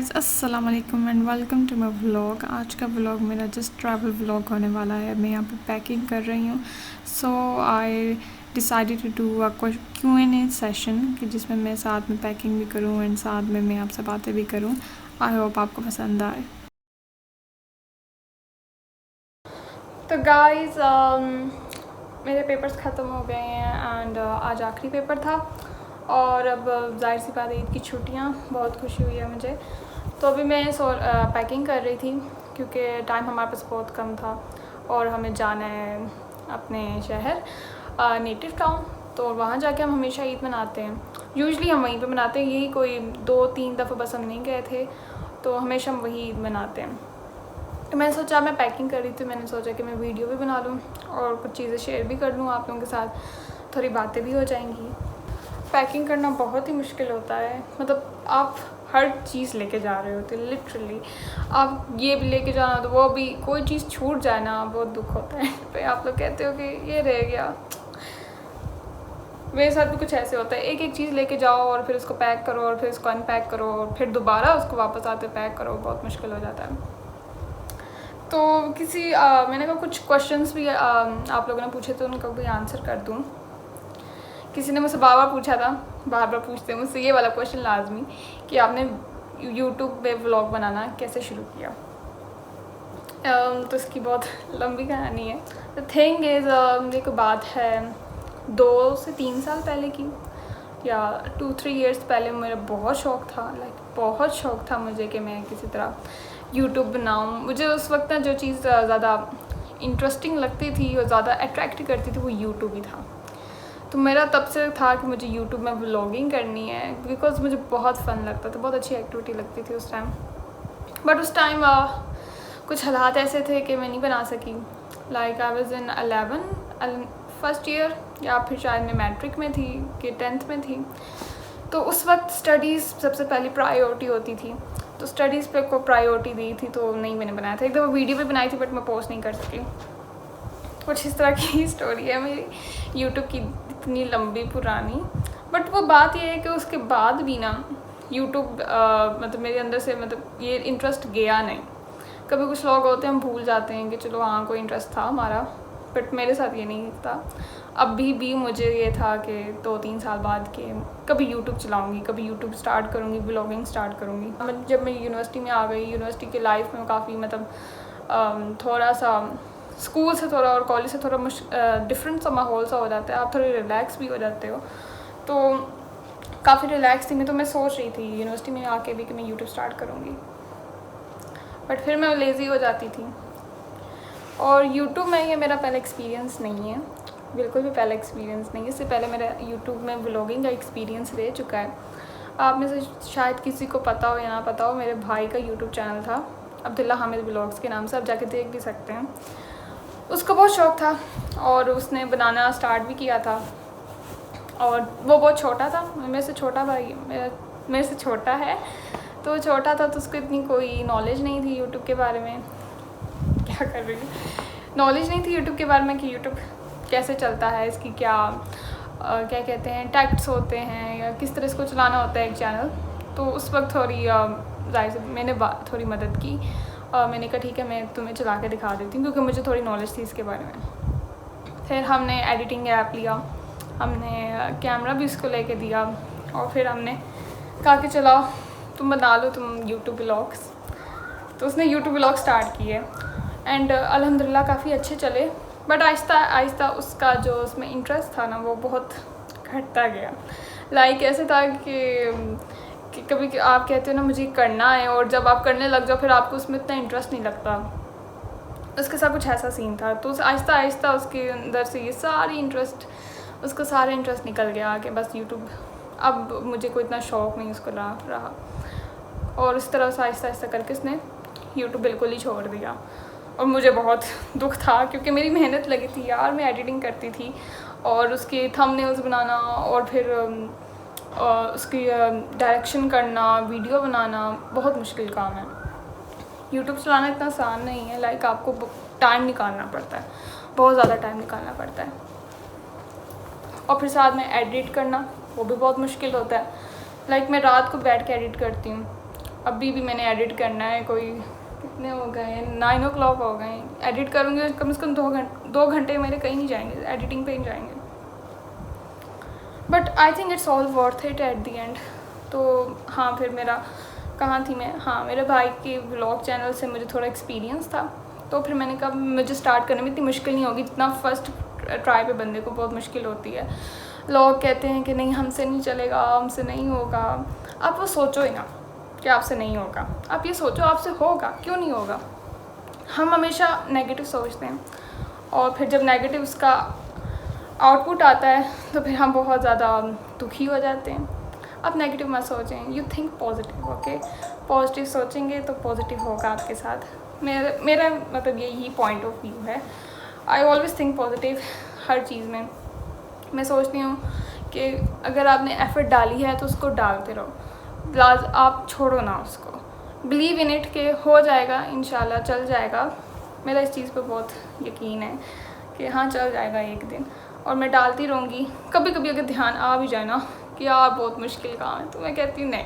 Guys अस्सलाम वालेकुम and welcome to my vlog. आज का व्लॉग मेरा जस्ट ट्रैवल व्लॉग होने वाला है। मैं यहाँ पे पैकिंग कर रही हूँ। So I decided to do a Q&A session कि जिसमें मैं साथ में पैकिंग भी करूँ एंड साथ में मैं आपसे बातें भी करूँ। आई होप आपको पसंद आए। तो गाइस मेरे पेपर्स ख़त्म हो गए हैं एंड आज आखिरी पेपर था और अब जाहिर सी बात है ईद की छुट्टियाँ, बहुत खुशी हुई है मुझे। तो अभी मैं पैकिंग कर रही थी क्योंकि टाइम हमारे पास बहुत कम था और हमें जाना है अपने शहर नेटिव टाउन। तो वहाँ जाके हम हमेशा ईद मनाते हैं। यूजुअली हम वहीं पे मनाते हैं, यही कोई 2-3 दफ़ा बस हम नहीं गए थे, तो हमेशा हम वही ईद मनाते हैं। तो मैंने सोचा, मैं पैकिंग कर रही थी, मैंने सोचा कि मैं वीडियो भी बना लूँ और कुछ चीज़ें शेयर भी कर लूँ आप लोगों के साथ, थोड़ी बातें भी हो जाएंगी। पैकिंग करना बहुत ही मुश्किल होता है, मतलब आप हर चीज़ लेके जा रहे होते, लिटरली आप ये भी लेके जाना तो वो भी, कोई चीज़ छूट जाए ना बहुत दुख होता है। पे आप लोग कहते हो कि ये रह गया। मेरे साथ भी कुछ ऐसे होता है, एक एक चीज़ लेके जाओ और फिर उसको पैक करो और फिर उसको अनपैक करो और फिर दोबारा उसको वापस आते पैक करो, बहुत मुश्किल हो जाता है। तो मैंने कहा कुछ क्वेश्चंस भी आप लोगों ने पूछे तो उनका भी आंसर कर दूँ। किसी ने मुझसे बार पूछा था, बार पूछते हैं मुझसे ये वाला क्वेश्चन लाजमी कि आपने यूट्यूब पे व्लॉग बनाना कैसे शुरू किया। तो इसकी बहुत लंबी कहानी है। द थिंग इज़, ये कोई बात है 2 से 3 साल पहले की, या 2-3 ईयर्स पहले। मेरा बहुत शौक़ था, बहुत शौक़ था मुझे कि मैं किसी तरह यूट्यूब बनाऊँ। मुझे उस वक्त ना जो चीज़ ज़्यादा इंटरेस्टिंग लगती थी और ज़्यादा अट्रैक्ट करती थी वो यूट्यूब ही था। तो मेरा तब से था कि मुझे यूट्यूब में व्लॉगिंग करनी है, बिकॉज़ मुझे बहुत फ़न लगता था, बहुत अच्छी एक्टिविटी लगती थी उस टाइम। बट उस टाइम कुछ हालात ऐसे थे कि मैं नहीं बना सकी। Like I was in 11 first year, या फिर शायद मैं मैट्रिक में थी कि 10th में थी। तो उस वक्त स्टडीज़ सबसे पहली प्रायोरिटी होती थी, तो स्टडीज़ पे को प्रायोरिटी दी थी, तो नहीं मैंने बनाया था। एक दफ़ा वीडियो भी बनाई थी बट मैं पोस्ट नहीं कर सकी। कुछ इस तरह की स्टोरी है मेरी यूट्यूब की, इतनी लंबी पुरानी। बट वो बात ये है कि उसके बाद भी ना यूट्यूब मतलब मेरे अंदर से, मतलब ये इंटरेस्ट गया नहीं। कभी कुछ लोग होते हैं हम भूल जाते हैं कि चलो हाँ कोई इंटरेस्ट था हमारा, बट मेरे साथ ये नहीं था। अभी भी मुझे ये था कि 2-3 साल बाद के कभी यूट्यूब चलाऊँगी, कभी यूट्यूब स्टार्ट करूँगी, ब्लॉगिंग स्टार्ट करूँगी। जब मैं यूनिवर्सिटी में आ गई, यूनिवर्सिटी की लाइफ में काफ़ी मतलब थोड़ा सा स्कूल से थोड़ा और कॉलेज से थोड़ा डिफरेंट सा माहौल सा हो जाता है, आप थोड़े रिलैक्स भी हो जाते हो। तो काफ़ी रिलैक्स थी मैं, तो मैं सोच रही थी यूनिवर्सिटी में आके भी कि मैं यूट्यूब स्टार्ट करूँगी, बट फिर मैं लेज़ी हो जाती थी। और यूट्यूब में ये मेरा पहला एक्सपीरियंस नहीं है, बिल्कुल भी पहला एक्सपीरियंस नहीं है। इससे पहले मेरा यूट्यूब में व्लॉगिंग का एक्सपीरियंस रह चुका है। आप में से शायद किसी को पता हो या ना पता हो, मेरे भाई का यूट्यूब चैनल था अब्दुल्ला हामिद व्लॉग्स के नाम से, आप जाके देख भी सकते हैं। उसको बहुत शौक़ था और उसने बनाना स्टार्ट भी किया था, और वो बहुत छोटा था, मेरे से छोटा भाई, मेरे से छोटा है, तो छोटा था तो उसको इतनी कोई नॉलेज नहीं थी यूट्यूब के बारे में। क्या कर रही हूँ, नॉलेज नहीं थी यूट्यूब के बारे में कि यूट्यूब कैसे चलता है, इसकी क्या क्या कहते हैं टैक्ट्स होते हैं, या किस तरह इसको चलाना होता है एक चैनल। तो उस वक्त थोड़ी जाहिर से मैंने थोड़ी मदद की। मैंने कहा ठीक है मैं तुम्हें चला के दिखा देती हूँ, क्योंकि मुझे थोड़ी नॉलेज थी इसके बारे में। फिर हमने एडिटिंग ऐप लिया, हमने कैमरा भी उसको लेके दिया, और फिर हमने कहा कि चलाओ तुम बना लो तुम यूट्यूब व्लॉग्स। तो उसने यूट्यूब व्लॉग स्टार्ट किए एंड अल्हम्दुलिल्लाह काफ़ी अच्छे चले। बट आहिस्ता आहिस्ता उसका जो उसमें इंटरेस्ट था ना वो बहुत घटता गया। लाइक ऐसे था कि कभी आप कहते हो ना मुझे करना है, और जब आप करने लग जाओ फिर आपको उसमें इतना इंटरेस्ट नहीं लगता। उसके साथ कुछ ऐसा सीन था। तो आहिस्ता आहिस्ता उसके अंदर से ये उसका सारा इंटरेस्ट निकल गया कि बस यूट्यूब, अब मुझे कोई इतना शौक़ नहीं उसको रहा। और इस तरह से आहिस्ता आहिस्ता करके उसने यूट्यूब बिल्कुल ही छोड़ दिया। और मुझे बहुत दुख था क्योंकि मेरी मेहनत लगी थी यार, मैं एडिटिंग करती थी और उसके थंबनेल्स बनाना, और फिर उसकी डायरेक्शन करना, वीडियो बनाना बहुत मुश्किल काम है। यूट्यूब चलाना इतना आसान नहीं है, लाइक आपको टाइम निकालना पड़ता है, बहुत ज़्यादा टाइम निकालना पड़ता है। और फिर साथ में एडिट करना वो भी बहुत मुश्किल होता है। लाइक मैं रात को बैठ के एडिट करती हूँ अभी भी मैंने एडिट करना है, कोई कितने हो गए हैं, 9 o'clock हो गए हैं। एडिट करूँगी कम से कम 2 घंटे मेरे कहीं नहीं जाएंगे, एडिटिंग पे ही जाएंगे। But I think it's all worth it at the and. तो हाँ, फिर मेरा कहाँ थी मैं, हाँ, मेरे भाई के व्लॉग चैनल से मुझे थोड़ा एक्सपीरियंस था, तो फिर मैंने कहा मुझे स्टार्ट करने में इतनी मुश्किल नहीं होगी जितना फर्स्ट ट्राई पे बंदे को बहुत मुश्किल होती है। लोग कहते हैं कि नहीं हमसे नहीं चलेगा, हमसे नहीं होगा। आप वो सोचो ही ना कि आपसे नहीं होगा, आप ये सोचो आपसे होगा, क्यों नहीं होगा। हम हमेशा नेगेटिव सोचते हैं और फिर जब नेगेटिव उसका आउटपुट आता है तो फिर हम बहुत ज़्यादा दुखी हो जाते हैं। आप नेगेटिव मत सोचें, you think positive, okay. Positive सोचेंगे तो पॉजिटिव होगा आपके साथ। मेरा मतलब यही पॉइंट ऑफ व्यू है। आई ऑलवेज थिंक पॉजिटिव हर चीज़ में। मैं सोचती हूँ कि अगर आपने एफर्ट डाली है तो उसको डालते रहो, आप छोड़ो ना उसको। बिलीव इन इट कि हो जाएगा, इंशाल्लाह चल जाएगा। मेरा इस चीज़ पे बहुत यकीन है कि हाँ चल जाएगा एक दिन, और मैं डालती रहूँगी। कभी कभी अगर ध्यान आ भी जाए ना कि यार बहुत मुश्किल काम है, तो मैं कहती हूँ नहीं,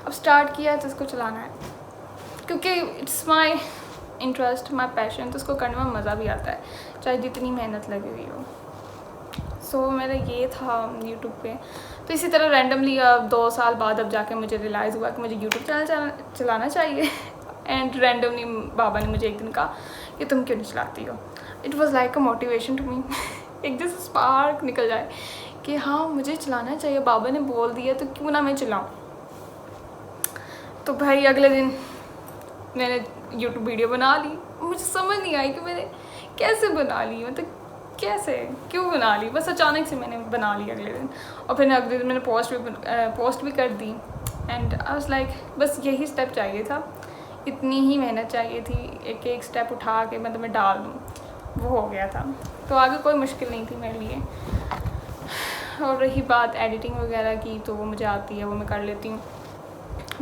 अब स्टार्ट किया है तो इसको चलाना है, क्योंकि it's my interest, my passion, तो उसको करने में मज़ा भी आता है चाहे जितनी मेहनत लगी हुई हो। सो मेरा ये था यूट्यूब पे। तो इसी तरह रैंडमली 2 साल बाद अब जाके मुझे रियलाइज़ हुआ कि मुझे यूट्यूब चैनल चलाना चाहिए। एंड रैंडमली बाबा ने मुझे एक दिन कहा कि तुम क्यों नहीं चलाती हो। It was like a motivation to me. एक जैसे स्पार्क निकल जाए कि हाँ मुझे चलाना चाहिए, बाबा ने बोल दिया तो क्यों ना मैं चलाऊँ। तो भाई अगले दिन मैंने यूट्यूब वीडियो बना ली। मुझे समझ नहीं आई कि मैंने कैसे बना ली, मतलब कैसे क्यों बना ली, बस अचानक से मैंने बना ली अगले दिन। और फिर अगले दिन मैंने पोस्ट भी कर दी। एंड आई वाज लाइक बस यही स्टेप चाहिए था, इतनी ही मेहनत चाहिए थी, एक एक स्टेप उठा के मतलब मैं डाल दूँ, वो हो गया था। तो आगे कोई मुश्किल नहीं थी मेरे लिए। और रही बात एडिटिंग वगैरह की, तो वो मुझे आती है, वो मैं कर लेती हूँ।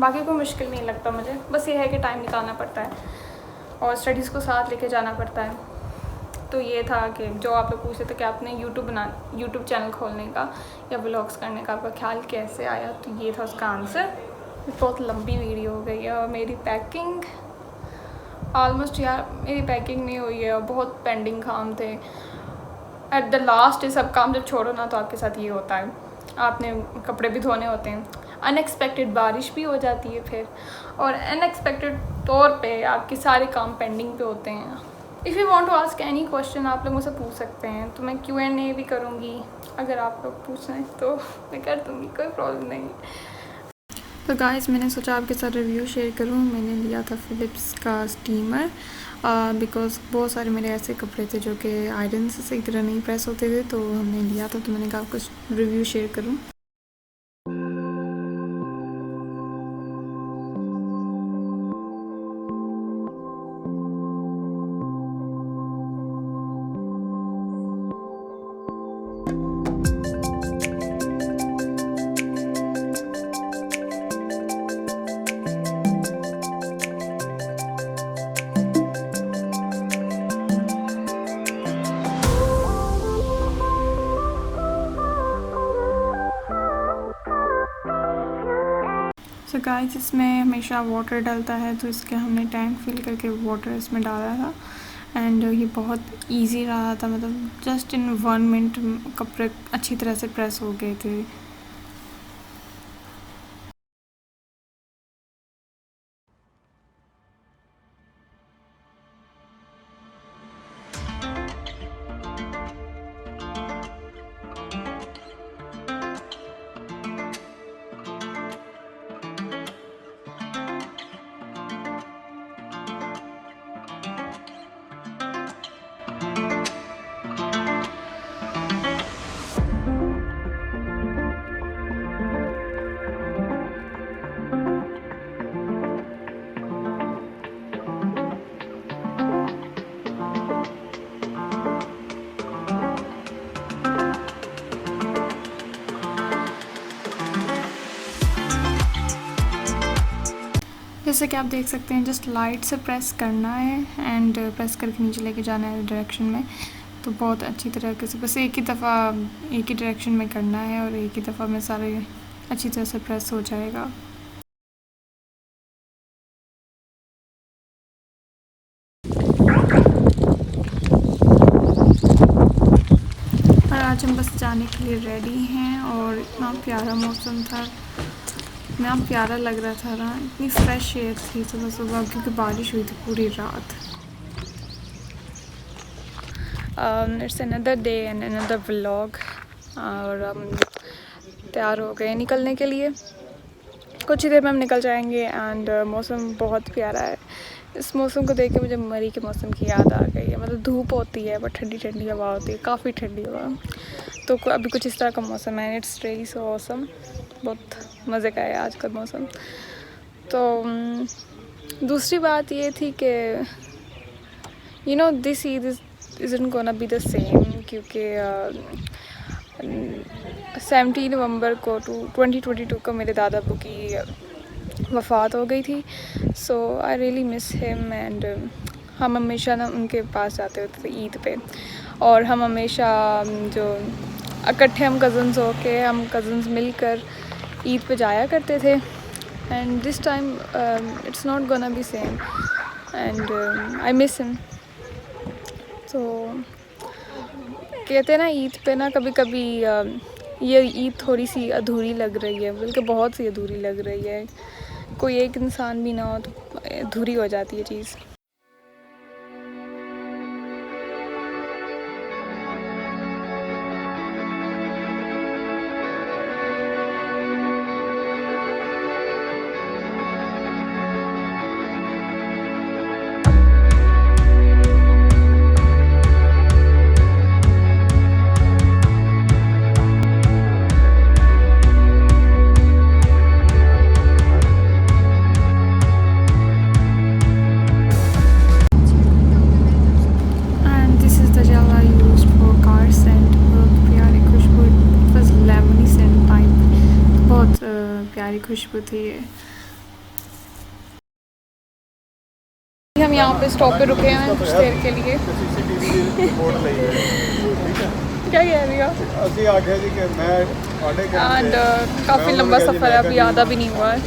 बाकी कोई मुश्किल नहीं लगता मुझे, बस ये है कि टाइम निकालना पड़ता है और स्टडीज़ को साथ लेके जाना पड़ता है। तो ये था कि जो आप लोग पूछ रहे थे कि आपने यूट्यूब चैनल खोलने का या व्लॉग्स करने का आपका ख्याल कैसे आया, तो ये था उसका आंसर। बहुत लंबी वीडियो हो गई है और मेरी पैकिंग ऑलमोस्ट, यार मेरी पैकिंग नहीं हुई है और बहुत पेंडिंग काम थे। एट द लास्ट ये सब काम जब छोड़ो ना तो आपके साथ ये होता है, आपने कपड़े भी धोने होते हैं, अनएक्सपेक्टेड बारिश भी हो जाती है फिर, और अनएक्सपेक्टेड तौर पे आपके सारे काम पेंडिंग पे होते हैं। If you want to ask any question आप लोग मुझसे पूछ सकते हैं, तो मैं Q&A भी करूँगी। अगर आप लोग पूछ रहे हैं तो मैं कर दूँगी, कोई प्रॉब्लम नहीं है। तो गाइस मैंने सोचा आपके साथ रिव्यू शेयर करूँ। मैंने लिया था फ़िलिप्स का स्टीमर, बिकॉज़ बहुत सारे मेरे ऐसे कपड़े थे जो कि आयरन से सही तरह नहीं प्रेस होते थे, तो हमने लिया था, तो मैंने कहा आपको रिव्यू शेयर करूँ। तो गाइस इसमें हमेशा वाटर डलता है, तो इसके हमने टैंक फिल करके वाटर इसमें डाला था। एंड ये बहुत इजी रहा था, मतलब जस्ट इन 1 मिनट कपड़े अच्छी तरह से प्रेस हो गए थे। जैसे कि आप देख सकते हैं जस्ट लाइट से प्रेस करना है एंड प्रेस करके नीचे लेके जाना है डायरेक्शन में। तो बहुत अच्छी तरीके से बस एक ही डायरेक्शन में करना है और एक ही दफ़ा में सारे अच्छी तरह से प्रेस हो जाएगा। आज हम बस जाने के लिए रेडी हैं और इतना प्यारा मौसम था, इतना प्यारा लग रहा था ना, इतनी फ्रेश एयर थी सुबह सुबह क्योंकि बारिश हुई थी पूरी रात। It's another day and another vlog और हम तैयार हो गए निकलने के लिए। कुछ ही देर में हम निकल जाएंगे एंड मौसम बहुत प्यारा है। इस मौसम को देख के मुझे मरी के मौसम की याद आ गई है। मतलब धूप होती है बट ठंडी ठंडी हवा होती है, काफ़ी ठंडी हवा। तो अभी कुछ इस तरह का मौसम है। इट्स रियली सो ऑसम, बहुत मज़े का है आज का मौसम। तो दूसरी बात ये थी कि you know this Eid isn't gonna be the same क्योंकि 17 नवंबर को 2022 को मेरे दादा अबू की वफ़ात हो गई थी। So I really miss him and हम हमेशा ना उनके पास जाते होते थे ईद पे, और हम हमेशा जो इकट्ठे हम कज़न्स होके हम कज़न्स मिलकर ईद पे जाया करते थे। And this time it's not gonna be same and I miss him. तो कहते हैं ना ईद पे ना कभी कभी ये ईद थोड़ी सी अधूरी लग रही है, बल्कि बहुत सी अधूरी लग रही है। कोई एक इंसान भी ना हो तो अधूरी हो जाती है चीज़। प्यारी खुशबू थी ये। हम यहाँ पे स्टॉप पे रुके हैं कुछ देर के लिए। क्या कह रही हो? एंड काफ़ी लंबा सफ़र है, अभी आधा भी नहीं हुआ है।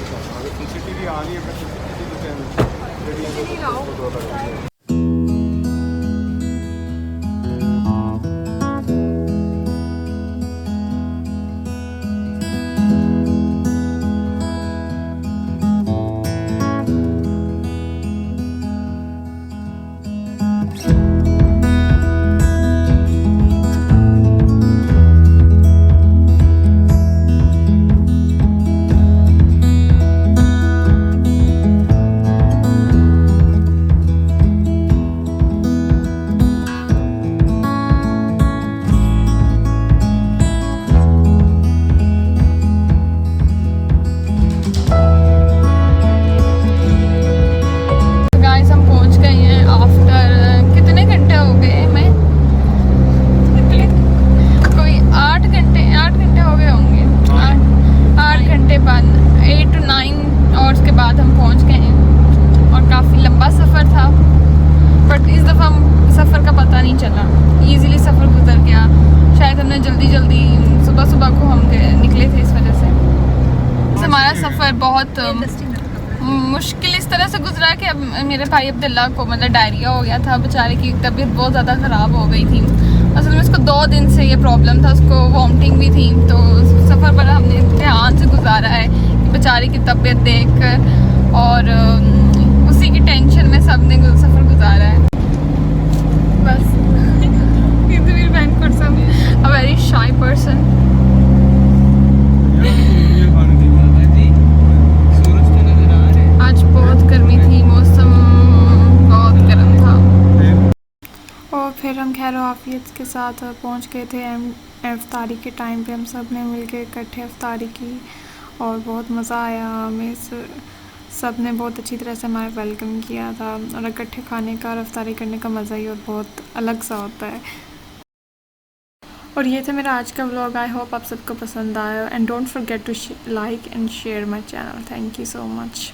सफ़र बहुत मुश्किल इस तरह से गुजरा कि अब मेरे भाई अब्दुल्ला को मतलब डायरिया हो गया था, बेचारे की तबीयत बहुत ज़्यादा ख़राब हो गई थी। असल में उसको 2 दिन से ये प्रॉब्लम था, उसको वॉमिटिंग भी थी। तो सफ़र पर हमने ध्यान से गुजारा है कि बेचारे की तबीयत देख कर, और उसी की टेंशन में सब ने सफ़र गुजारा है। बस a very shy person. आज बहुत गर्मी थी, मौसम बहुत गर्म था। और फिर हम खैर आफियत के साथ पहुंच गए थे इफ्तारी के टाइम पे। हम सब ने मिलकर इकट्ठे इफ्तारी की और बहुत मज़ा आया हमें। सब ने बहुत अच्छी तरह से हमारा वेलकम किया था, और इकट्ठे खाने का और इफ्तारी करने का मज़ा ही और बहुत अलग सा होता है। और ये था मेरा आज का व्लॉग। आई होप आप सबको पसंद आया, and don't forget to like and share my channel. Thank you so much.